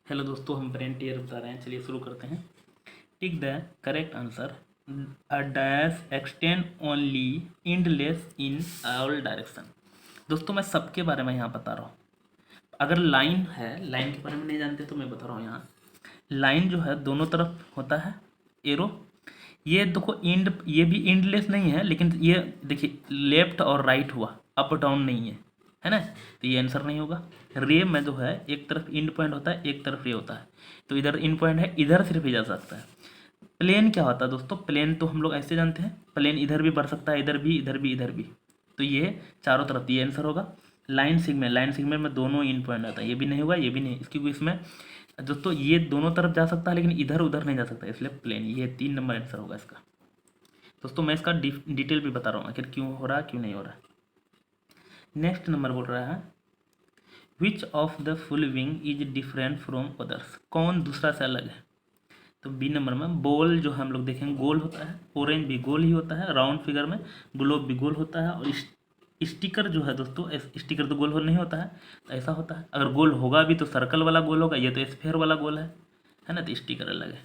Hello दोस्तों, हम brain tier बता रहे हैं। चलिए शुरू करते हैं। Tick the correct answer. A dash extend only endless in all direction. दोस्तों मैं सबके बारे में यहाँ बता रहा हूँ। अगर लाइन है, लाइन के बारे में नहीं जानते तो मैं बता रहा हूँ। यहाँ लाइन जो है दोनों तरफ होता है एरो। ये देखो एंड, ये भी एंडलेस नहीं है, लेकिन ये देखिए लेफ्ट और राइट हुआ, अप डाउन नहीं है ना। तो ये आंसर नहीं होगा। रे में जो है एक तरफ एंड पॉइंट होता है, एक तरफ रे होता है। तो इधर एंड पॉइंट है, इधर सिर्फ ही जा सकता है। प्लेन क्या होता है दोस्तों? प्लेन तो हम लोग ऐसे जानते हैं, प्लेन इधर भी बढ़ सकता है, इधर भी, इधर भी, इधर भी। तो ये चारों तरफ, ये आंसर होगा। लाइन सिगमेंट, लाइन सिगमेंट में दोनों एंड पॉइंट आता है, ये भी नहीं होगा, ये भी नहीं, क्योंकि इसमें दोस्तों ये दोनों तरफ जा सकता है लेकिन इधर उधर नहीं जा सकता, इसलिए प्लेन। ये 3 नंबर आंसर होगा इसका। दोस्तों मैं इसका डिटेल भी बता रहा हूँ आखिर क्यों हो रहा है, क्यों नहीं हो रहा है। नेक्स्ट नंबर बोल रहा है which of the following is different from others. कौन दूसरा से अलग है? तो बी नंबर में बॉल जो हम लोग देखेंगे गोल होता है, ऑरेंज भी गोल ही होता है राउंड फिगर में, ग्लोब भी गोल होता है, और स्टिकर जो है दोस्तों, स्टिकर तो गोल हो नहीं होता है, तो ऐसा होता है। अगर गोल होगा भी तो सर्कल वाला गोल होगा, ये तो स्फेयर वाला गोल है ना, तो स्टिकर अलग है।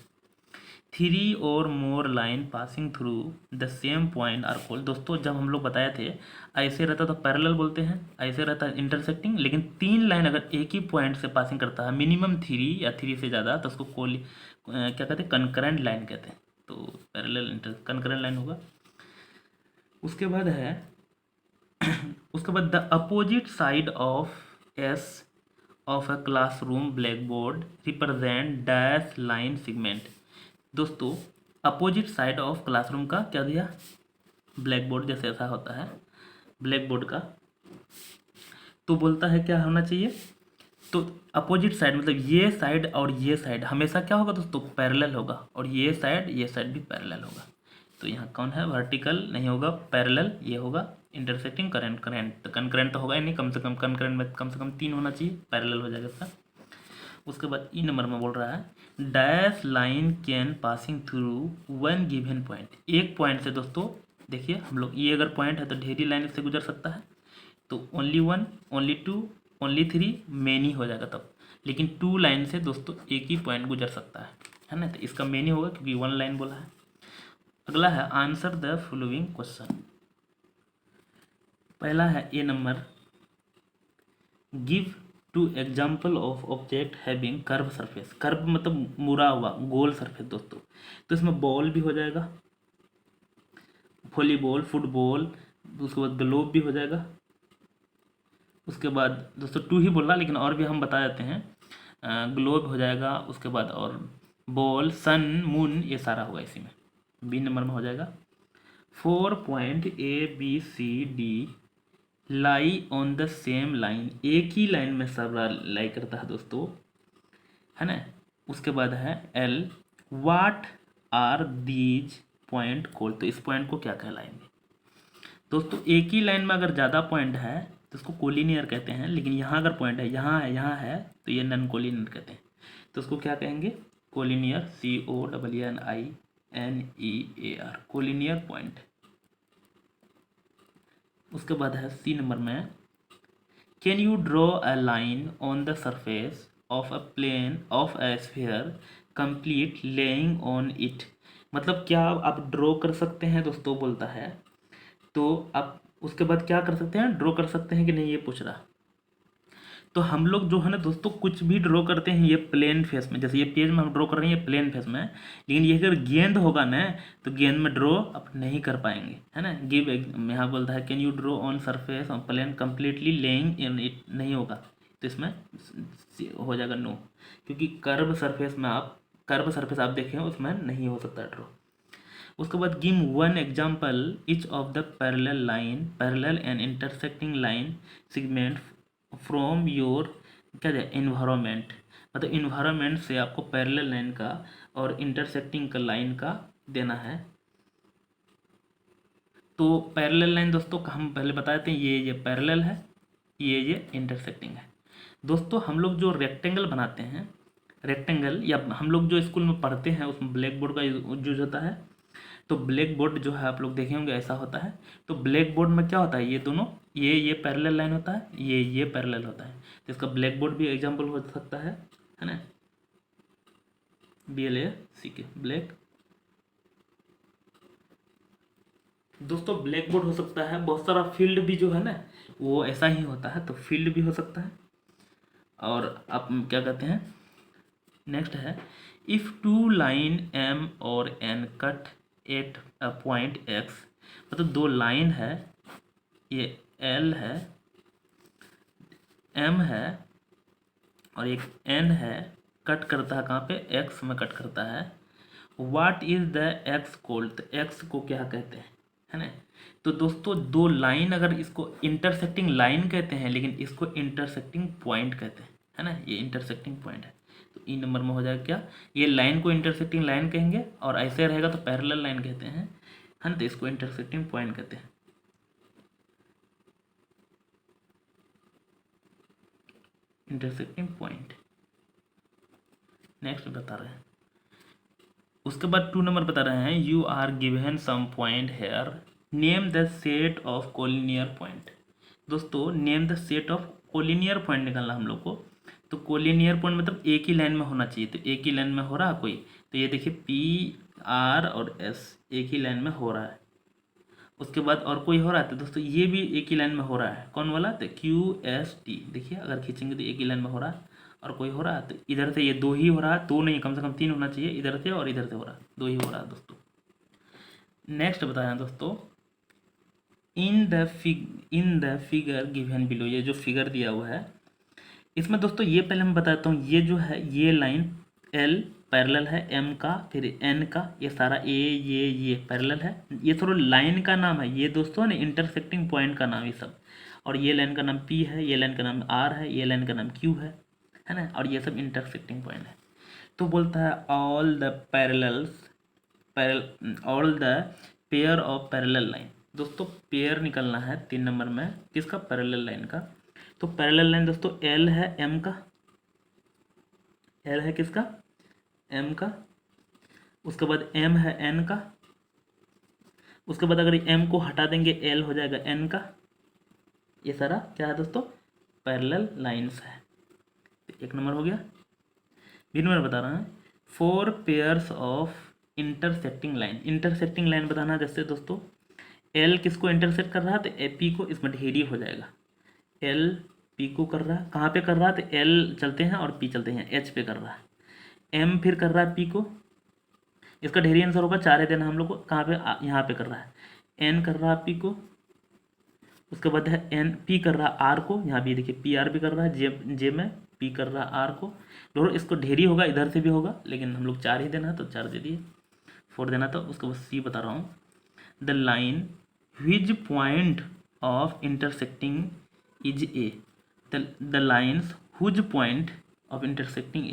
3 और more line passing through the same point are called. दोस्तों जब हम लोग बताए थे ऐसे रहता तो पैरेलल बोलते हैं, ऐसे रहता है इंटरसेक्टिंग। लेकिन 3 लाइन अगर एक ही पॉइंट से पासिंग करता है, मिनिमम 3 या 3 से ज़्यादा, तो उसको क्या कहते हैं, कंकरेंट लाइन कहते हैं। तो पैरेलल इंटर कंकरेंट लाइन होगा। उसके बाद है उसके बाद the opposite side of S of a classroom blackboard represent dash line segment. दोस्तों अपोजिट साइड ऑफ क्लासरूम का क्या दिया? ब्लैक बोर्ड जैसे ऐसा होता है ब्लैक बोर्ड का, तो बोलता है क्या होना चाहिए? तो अपोजिट साइड मतलब ये साइड और ये साइड हमेशा क्या होगा दोस्तों? पैरेलल होगा, और ये साइड भी पैरेलल होगा। तो यहाँ कौन है? वर्टिकल नहीं होगा, पैरेलल ये होगा। इंटरसेक्टिंग करेंट, करेंट तो कंकरेंट तो होगा ही नहीं, कम से कम कंकरेंट में कम से कम 3 होना चाहिए, पैरेलल हो जाएगा इसका। उसके बाद ई नंबर में बोल रहा है dash line can passing through one given point. एक पॉइंट से दोस्तों देखिए हम लोग, ये अगर पॉइंट है तो ढेरी लाइन से गुजर सकता है। तो ओनली 1, ओनली 2, ओनली 3 मेनी हो जाएगा तब। लेकिन 2 लाइन से दोस्तों एक ही पॉइंट गुजर सकता है ना, तो इसका मेनी होगा क्योंकि 1 लाइन बोला है। अगला है आंसर द फॉलोइंग क्वेश्चन। पहला है A number, give 2 example of object having curve surface. Curve मतलब मुड़ा हुआ गोल सरफेस दोस्तों। तो इसमें बॉल भी हो जाएगा, वॉलीबॉल, फुटबॉल, उसके बाद ग्लोब भी हो जाएगा। उसके बाद दोस्तों 2 ही बोल रहा, लेकिन और भी हम बता देते हैं। ग्लोब हो जाएगा, उसके बाद और बॉल, सन, मून, ये सारा होगा इसी में। बी नंबर में हो जाएगा 4 point ABCD lie on the same line. एक ही लाइन में सब लाई करता है दोस्तों, है ना। उसके बाद है L, what are these point called. तो इस पॉइंट को क्या कहलाएंगे दोस्तों? एक ही लाइन में अगर ज़्यादा पॉइंट है तो उसको कोलिनियर कहते हैं, लेकिन यहाँ अगर पॉइंट है, यहाँ है तो ये नॉन कोलिनियर कहते हैं। तो उसको क्या कहेंगे? Collinear, CONINEAR, collinear point. उसके बाद है सी नंबर में, can you draw a line on the surface of a plane of a sphere complete laying on it. मतलब क्या आप ड्रॉ कर सकते हैं दोस्तों, बोलता है। तो आप उसके बाद क्या कर सकते हैं? ड्रॉ कर सकते हैं कि नहीं, ये पूछ रहा। तो हम लोग जो है ना दोस्तों कुछ भी ड्रॉ करते हैं ये प्लेन फेस में, जैसे ये पेज में हम ड्रॉ कर रहे हैं ये प्लेन फेस में। लेकिन ये अगर गेंद होगा ना तो गेंद में ड्रॉ आप नहीं कर पाएंगे, है ना। गिव यहाँ बोलता है can you draw on surface on plane completely laying in it, नहीं होगा। तो इसमें हो जाएगा नो, क्योंकि कर्व सरफेस आप देखें उसमें नहीं हो सकता ड्रॉ। उसके बाद give 1 example each of the parallel and intersecting line segment from your क्या है इन्वायरमेंट। मतलब इन्वायरमेंट से आपको पैरेलल लाइन का और इंटरसेक्टिंग का लाइन का देना है। तो पैरेलल लाइन दोस्तों का हम पहले बता देते हैं, ये पैरेलल है, ये इंटरसेक्टिंग है। दोस्तों हम लोग जो रेक्टेंगल बनाते हैं, रेक्टेंगल या हम लोग जो स्कूल में पढ़ते हैं उसमें ब्लैक बोर्ड का यूज होता है। तो ब्लैक बोर्ड जो है आप लोग देखे होंगे ऐसा होता है। तो ब्लैक बोर्ड में क्या होता है, ये दोनों ये पैरेलल लाइन होता है, ये पैरेलल होता है। तो इसका ब्लैक बोर्ड भी एग्जाम्पल हो सकता है ना। BLACK black. दोस्तों ब्लैक बोर्ड हो सकता है, बहुत सारा फील्ड भी जो है ना वो ऐसा ही होता है, तो फील्ड भी हो सकता है। और आप क्या कहते हैं, नेक्स्ट है इफ़ टू लाइन M और N cut at a point X, मतलब दो लाइन है, ये L है, M है और एक N है, कट करता है कहाँ पे, X में कट करता है। What is the X cold, तो X को क्या कहते हैं, है ना। तो दोस्तों दो लाइन, अगर इसको इंटरसेक्टिंग लाइन कहते हैं, लेकिन इसको इंटरसेक्टिंग पॉइंट कहते हैं, है ना, ये इंटरसेक्टिंग पॉइंट है। तो ई नंबर में हो जाएगा क्या, ये लाइन को इंटरसेक्टिंग लाइन कहेंगे, और ऐसे रहेगा तो पैरेलल लाइन कहते हैं, है ना, तो इसको इंटरसेक्टिंग पॉइंट कहते हैं, इंटरसेक्टिंग पॉइंट। नेक्स्ट बता रहे हैं, उसके बाद 2 नंबर बता रहे हैं you are given some point here, name the set of collinear point. दोस्तों name the set of collinear point निकालना हम लोग को। तो कोलिनियर पॉइंट मतलब एक ही लाइन में होना चाहिए, तो एक ही लाइन में हो रहा कोई, तो ये देखिए PR और S एक ही लाइन में हो रहा है। उसके बाद और कोई हो रहा है, तो दोस्तों ये भी एक ही लाइन में हो रहा है, कौन वाला, तो QST, देखिए अगर खींचेंगे तो एक ही लाइन में हो रहा है। और कोई हो रहा है, तो इधर से ये दो ही हो रहा है, दो नहीं कम से कम 3 होना चाहिए, इधर से और इधर से हो रहा है, दो ही हो रहा है दोस्तों। नेक्स्ट बताया दोस्तों, in the figure given below, ये जो फिगर दिया हुआ है इसमें दोस्तों, ये पहले मैं बताता हूँ, ये जो है ये लाइन L पैरेलल है M का, फिर N का, ये सारा ये पैरेलल है, ये थोड़ा लाइन का नाम है ये दोस्तों ना, इंटरसेक्टिंग पॉइंट का नाम ये सब। और ये लाइन का नाम P है, ये लाइन का नाम R है, ये लाइन का नाम Q है ना, और ये सब इंटरसेक्टिंग पॉइंट है। तो बोलता है all the all the pair of parallel line. दोस्तों पेयर निकलना है 3 नंबर में, किसका, पैरेलल लाइन का। तो पैरेलल लाइन दोस्तों L है M का, L है किसका, M का। उसके बाद M है N का। उसके बाद अगर M को हटा देंगे L हो जाएगा N का। ये सारा क्या है दोस्तों, पैरेलल लाइंस है। तो 1 नंबर हो गया। बी नंबर बता रहा है 4 pairs of intersecting line. Intersecting line बताना, जैसे दोस्तों L किसको इंटरसेक्ट कर रहा है, तो P को, इसमें ढेरी हो जाएगा, L P को कर रहा है, कहाँ पे कर रहा है, तो L चलते हैं और P चलते हैं, H पे कर रहा है। M फिर कर रहा है P को, इसका ढेरी आंसर होगा 4 देना हम लोग को, कहाँ पे, यहाँ पे कर रहा है। N कर रहा है P को, उसके बाद है P कर रहा है R को, यहाँ भी देखिए PR भी कर रहा है, J में P कर रहा है R को। दोनों इसको ढेरी होगा, इधर से भी होगा, लेकिन हम लोग 4 ही देना है तो 4 दे दिए, 4 देना था। उसके बाद C बता रहा हूँ, the line which point of intersecting is A, the lines whose point of intersecting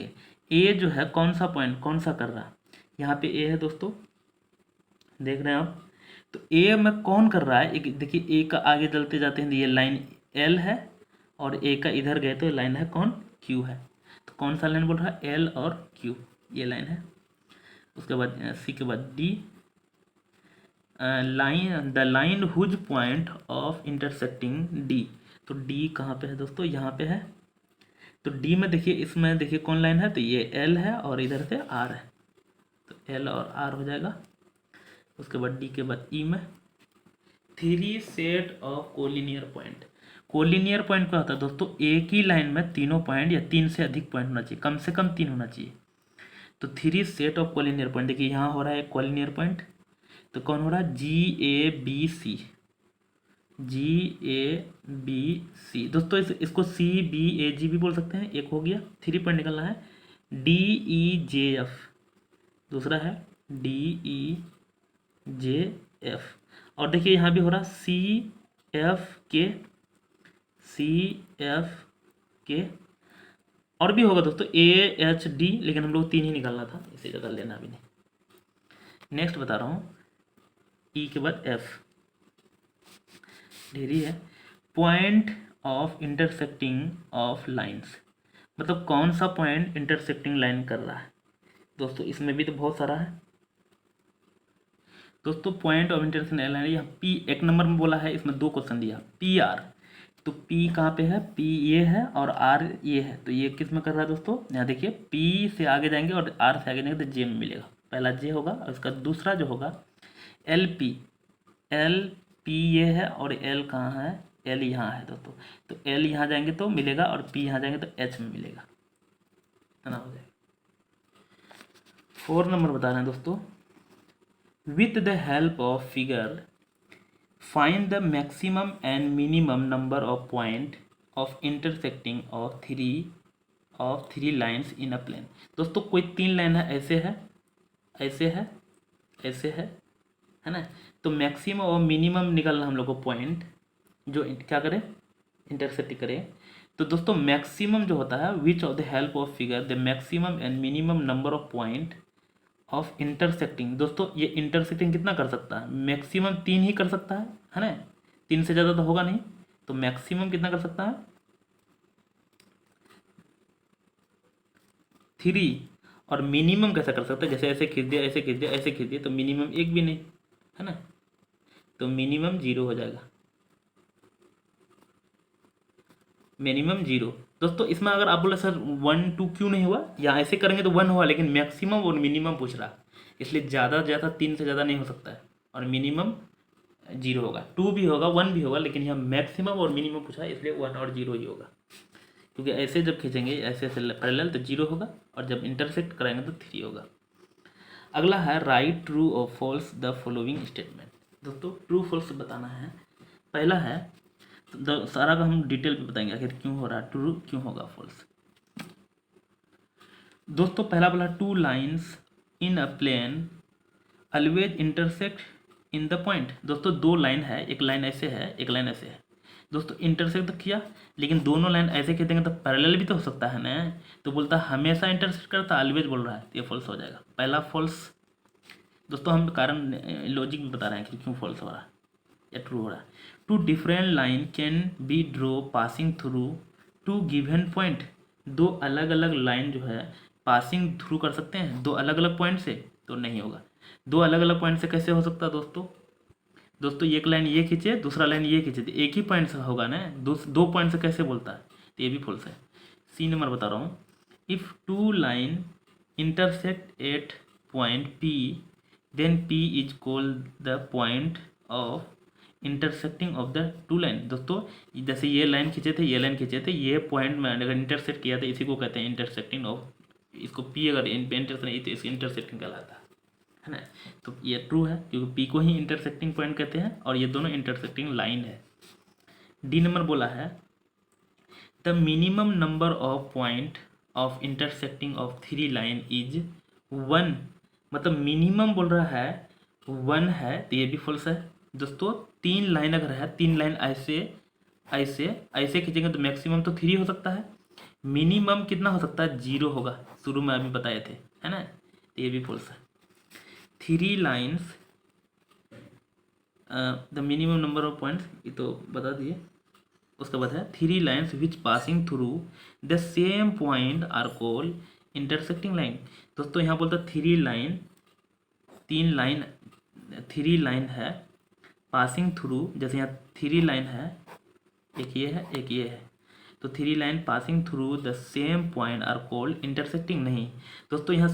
A जो है कौन सा पॉइंट, कौन सा कर रहा है, यहाँ पे A है दोस्तों, देख रहे हैं आप। तो A में कौन कर रहा है, एक देखिए A का आगे चलते जाते हैं, ये लाइन L है, और A का इधर गए तो लाइन है कौन, Q है। तो कौन सा लाइन बोल रहा है, L और Q, ये लाइन है। उसके बाद C के बाद D, line the line whose point of intersecting D। तो D कहाँ पे है दोस्तों, यहाँ पे है। तो D में देखिए, इसमें देखिए कौन लाइन है, तो ये L है और इधर से R है, तो L और R हो जाएगा। उसके बाद D के बाद E में 3 set of collinear point. Collinear point क्या होता है दोस्तों, एक ही लाइन में तीनों पॉइंट या 3 से अधिक पॉइंट होना चाहिए, कम से कम 3 होना चाहिए। तो 3 सेट ऑफ कोलिनियर पॉइंट, देखिए यहाँ हो रहा है एक कोलिनियर पॉइंट, तो कौन हो रहा है, GABC, GABC दोस्तों, इसको CBAG भी बोल सकते हैं, एक हो गया। 3 पॉइंट निकलना है, DEJF, दूसरा है DEJF। और देखिए यहाँ भी हो रहा CFK, और भी होगा दोस्तों AHD, लेकिन हम लोग 3 ही निकालना था, इसी जगह लेना भी नहीं। नेक्स्ट बता रहा हूँ, E के बाद F, ढेरी है। Point of intersecting of lines, मतलब कौन सा पॉइंट इंटरसेक्टिंग लाइन कर रहा है दोस्तों, इसमें भी तो बहुत सारा है दोस्तों। पॉइंट ऑफ इंटरसेक्टिंग लाइन यहाँ P 1 नंबर में बोला है, इसमें 2 क्वेश्चन दिया, PR। तो P कहाँ पे है, P ये है और R ये है, तो ये किस में कर रहा है दोस्तों, यहाँ देखिए P से आगे जाएंगे और R से आगे जाएंगे तो J में मिलेगा, पहला J होगा और उसका दूसरा जो होगा LP, LP ये है और L कहाँ है, L यहाँ है दोस्तों, तो L यहाँ जाएंगे तो मिलेगा और P यहाँ जाएंगे तो H में मिलेगा, है ना, हो जाएगा। 4 नंबर बता रहे हैं दोस्तों, with the help of figure find the maximum and minimum number of point of intersecting of three lines in a plane. दोस्तों कोई 3 लाइन है, ऐसे है, ऐसे है, ऐसे है ना, तो मैक्सिमम और मिनिमम निकालना हम लोग को पॉइंट जो क्या करें, इंटरसेक्ट करें। तो दोस्तों मैक्सिमम जो होता है, which of the help of figure the maximum and minimum number of point of intersecting. दोस्तों ये इंटरसेक्टिंग कितना कर सकता है, मैक्सिमम 3 ही कर सकता है ना, 3 से ज़्यादा तो होगा नहीं, तो मैक्सिमम कितना कर सकता है 3, और मिनिमम कैसा कर सकता है, जैसे ऐसे खींच दिया, ऐसे खींच दिया, ऐसे खींच दिया, तो मिनिमम 1 भी नहीं, है ना, तो मिनिमम 0 हो जाएगा, मिनिमम 0। दोस्तों इसमें अगर आप बोले सर 1 2 क्यों नहीं हुआ, या ऐसे करेंगे तो 1 हुआ, लेकिन मैक्सिमम और मिनिमम पूछ रहा, इसलिए ज़्यादा से ज़्यादा 3 से ज़्यादा नहीं हो सकता है, और मिनिमम 0 होगा, 2 भी होगा, 1 भी होगा, लेकिन यहाँ मैक्सिमम और मिनिमम पूछा है, इसलिए 1 और 0 ही होगा, क्योंकि ऐसे जब खींचेंगे ऐसे ऐसे पैरेलल तो 0 होगा, और जब इंटरसेक्ट कराएंगे तो 3 होगा। अगला है राइट ट्रू और फॉल्स द फॉलोइंग स्टेटमेंट। दोस्तों ट्रू फॉल्स बताना है। पहला है, तो सारा का हम डिटेल में बताएंगे आखिर क्यों हो रहा है, ट्रू क्यों होगा फॉल्स। दोस्तों पहला बोला 2 lines in a plane always intersect in the point. दोस्तों 2 लाइन है, एक लाइन ऐसे है, एक लाइन ऐसे है, दोस्तों इंटरसेक्ट तो किया, लेकिन दोनों लाइन ऐसे खींचेंगे तो पैरेलल भी तो हो सकता है ना, तो बोलता है हमेशा इंटरसेक्ट करता, ऑलवेज बोल रहा है, तो ये फॉल्स हो जाएगा, पहला फॉल्स। दोस्तों हम कारण लॉजिक में बता रहे हैं कि क्यों फॉल्स हो रहा है या ट्रू हो रहा है। 2 different line can be draw passing through 2 given point. 2 अलग अलग लाइन जो है पासिंग थ्रू कर सकते हैं 2 अलग अलग पॉइंट से, तो नहीं होगा। 2 अलग अलग पॉइंट से कैसे हो सकता है दोस्तों एक लाइन ये खींचे, दूसरा लाइन ये खींचे, तो एक ही पॉइंट से होगा ना, 2 पॉइंट से कैसे बोलता है, तो ये भी फॉल्स है। सी नंबर बता रहा हूँ, if 2 line intersect at point P then P is called the point of intersecting of the 2 line. दोस्तों जैसे ये लाइन खींचे थे, ये लाइन खींचे थे, ये पॉइंट में अगर इंटरसेक्ट किया था, इसी को कहते हैं इंटरसेक्टिंग ऑफ, इसको P अगर इंटरसेक्टिंग तो इसको इंटरसेक्टिंग कहलाता है ना, तो ये ट्रू है क्योंकि P को ही इंटरसेक्टिंग पॉइंट कहते हैं और ये दोनों इंटरसेक्टिंग लाइन है। डी नंबर बोला है the minimum number of point of intersecting of 3 line is 1, मतलब मिनिमम बोल रहा है 1 है, तो ये भी फॉल्स है। दोस्तों 3 लाइन अगर है, 3 लाइन ऐसे ऐसे ऐसे खींचेंगे तो मैक्सिमम तो 3 हो सकता है, मिनिमम कितना हो सकता है 0 होगा, शुरू में अभी बताए थे, है ना, तो ये भी फॉल्स है। 3 lines the minimum number of points, ये तो बता दिए। उसके बाद है 3 lines which passing through the same point are called intersecting line. दोस्तों यहाँ बोलता 3 लाइन, 3 लाइन है पासिंग थ्रू, जैसे यहाँ 3 लाइन है, एक ये है एक ये है, तो 3 line passing through the same point are called intersecting नहीं। दोस्तों यहाँ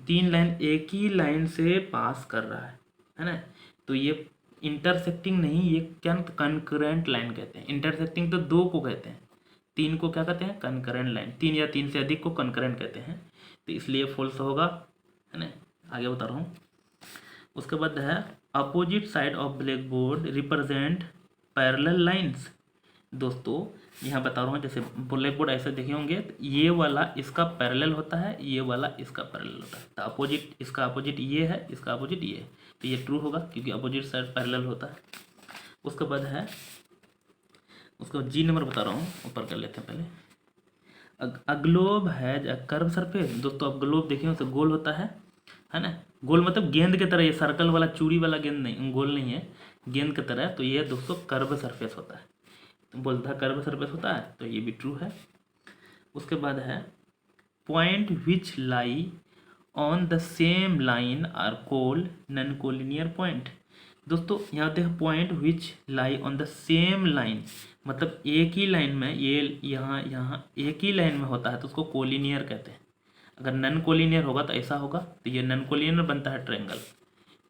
3 लाइन एक ही लाइन से पास कर रहा है ना, तो ये इंटरसेक्टिंग नहीं, ये क्या कंकरेंट लाइन कहते हैं। इंटरसेक्टिंग तो 2 को कहते हैं, 3 को क्या कहते हैं कंकरेंट लाइन, 3 या 3 से अधिक को कंकरेंट कहते हैं, तो इसलिए फॉल्स होगा, है ना, आगे बता रहा हूँ। उसके बाद है opposite side of black board represent parallel lines. दोस्तों यहाँ बता रहा हूँ, जैसे ब्लैक बोर्ड ऐसे देखे होंगे, तो ये वाला इसका पैरेलल होता है, ये वाला इसका पैरेलल होता है, तो अपोजिट, इसका अपोजिट ये है, इसका अपोजिट ये है, तो ये ट्रू होगा क्योंकि अपोजिट साइड पैरेलल होता है। उसके बाद है, उसका जी नंबर बता रहा हूँ, ऊपर कर लेते हैं पहले। A globe has a curve surface. दोस्तों अब ग्लोब देखिए उसे गोल होता है ना, गोल मतलब गेंद की तरह, ये सर्कल वाला चूड़ी वाला गेंद नहीं, गोल नहीं है, गेंद की तरह, तो ये दोस्तों कर्व सरफेस होता है, तो बोलता है कर्व सरफेस होता है, तो ये भी ट्रू है। उसके बाद है point which lie on the same line are called non collinear point. दोस्तों यहाँ देखो point which lie on the same line, मतलब एक ही लाइन में ये यहाँ यहाँ एक ही लाइन में होता है तो उसको कोलिनियर कहते हैं। अगर नन कोलिनियर होगा तो ऐसा होगा, तो ये नन कोलिनियर बनता है ट्रायंगल।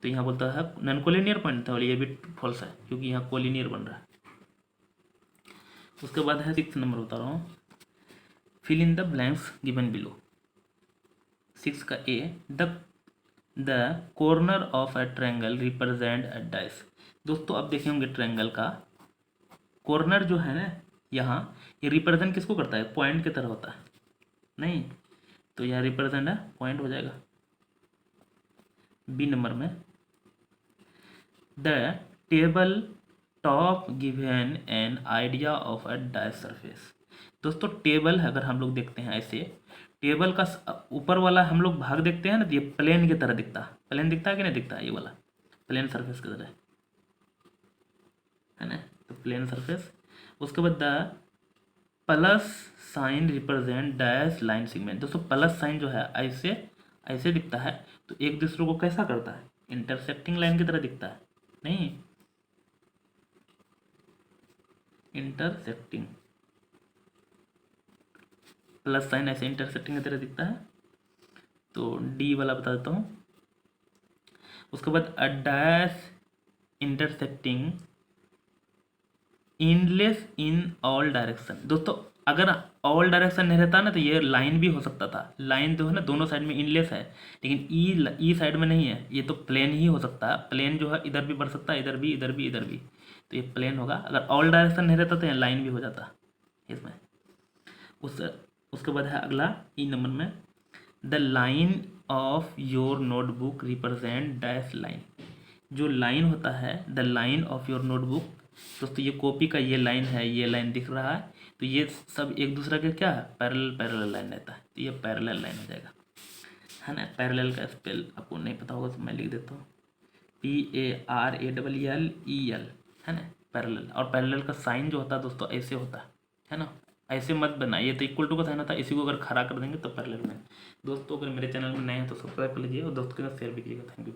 तो यहाँ बोलता है नन कोलिनियर पॉइंट था, और ये भी फॉल्स है क्योंकि यहाँ कोलिनियर बन रहा है। उसके बाद है 6 नंबर बता रहा हूँ, fill in the blanks given below. 6 का A, the corner of a triangle represent a dice. दोस्तों अब देखे होंगे ट्रायंगल का कॉर्नर जो है ना यहाँ, ये रिप्रेजेंट किसको करता है, पॉइंट की तरह होता है नहीं, तो यहाँ रिप्रेजेंट है पॉइंट हो जाएगा। बी नंबर में, the table top given an idea of a dice surface. दोस्तों टेबल अगर हम लोग देखते हैं ऐसे, टेबल का ऊपर वाला हम लोग भाग देखते हैं ना, तो ये प्लेन की तरह दिखता है। प्लेन दिखता है कि नहीं दिखता है, ये वाला प्लेन सरफेस की तरह है ना, तो प्लेन सरफेस। उसके बाद the plus sign represent dash line segment. दोस्तों प्लस साइन जो है ऐसे ऐसे दिखता है, तो एक दूसरे को कैसा करता है, इंटरसेक्टिंग लाइन की तरह दिखता है नहीं, इंटरसेक्टिंग प्लस साइन ऐसे इंटरसेक्टिंग की तरह दिखता है। तो डी वाला बता देता हूँ। उसके बाद अ डैश इंटरसेक्टिंग इनलेस इन ऑल डायरेक्शन। दोस्तों अगर ऑल डायरेक्शन नहीं रहता ना तो ये लाइन भी हो सकता था। लाइन जो है ना दोनों साइड में इनलेस है, लेकिन ई साइड में नहीं है, ये तो प्लेन ही हो सकता है। प्लेन जो है इधर भी बढ़ सकता है, इधर भी इधर भी इधर भी, तो ये प्लेन होगा। अगर ऑल डायरेक्शन नहीं रहता तो ये लाइन भी हो जाता इसमें। उस उसके बाद है अगला ई नंबर में, the line of your notebook represent dash line. जो लाइन होता है the line of your notebook, दोस्तों ये कॉपी का ये लाइन है, ये लाइन दिख रहा है, तो ये सब एक दूसरे के क्या है, पैरेलल पैरेलल लाइन रहता है, तो ये पैरेलल लाइन हो जाएगा है ना। पैरेलल का स्पेल आपको नहीं पता होगा तो मैं लिख देता हूँ, PARALLEL है ना, पैरेलल। और पैरेलल का साइन जो होता है दोस्तों ऐसे होता है ना, ऐसे मत बनाइए, तो इक्वल टू का साइन होता है, इसी को अगर खड़ा कर देंगे तो पैरेलल में। दोस्तों अगर मेरे चैनल में नए हैं तो सब्सक्राइब कर लीजिए और दोस्तों के साथ शेयर भी कीजिएगा। Thank you.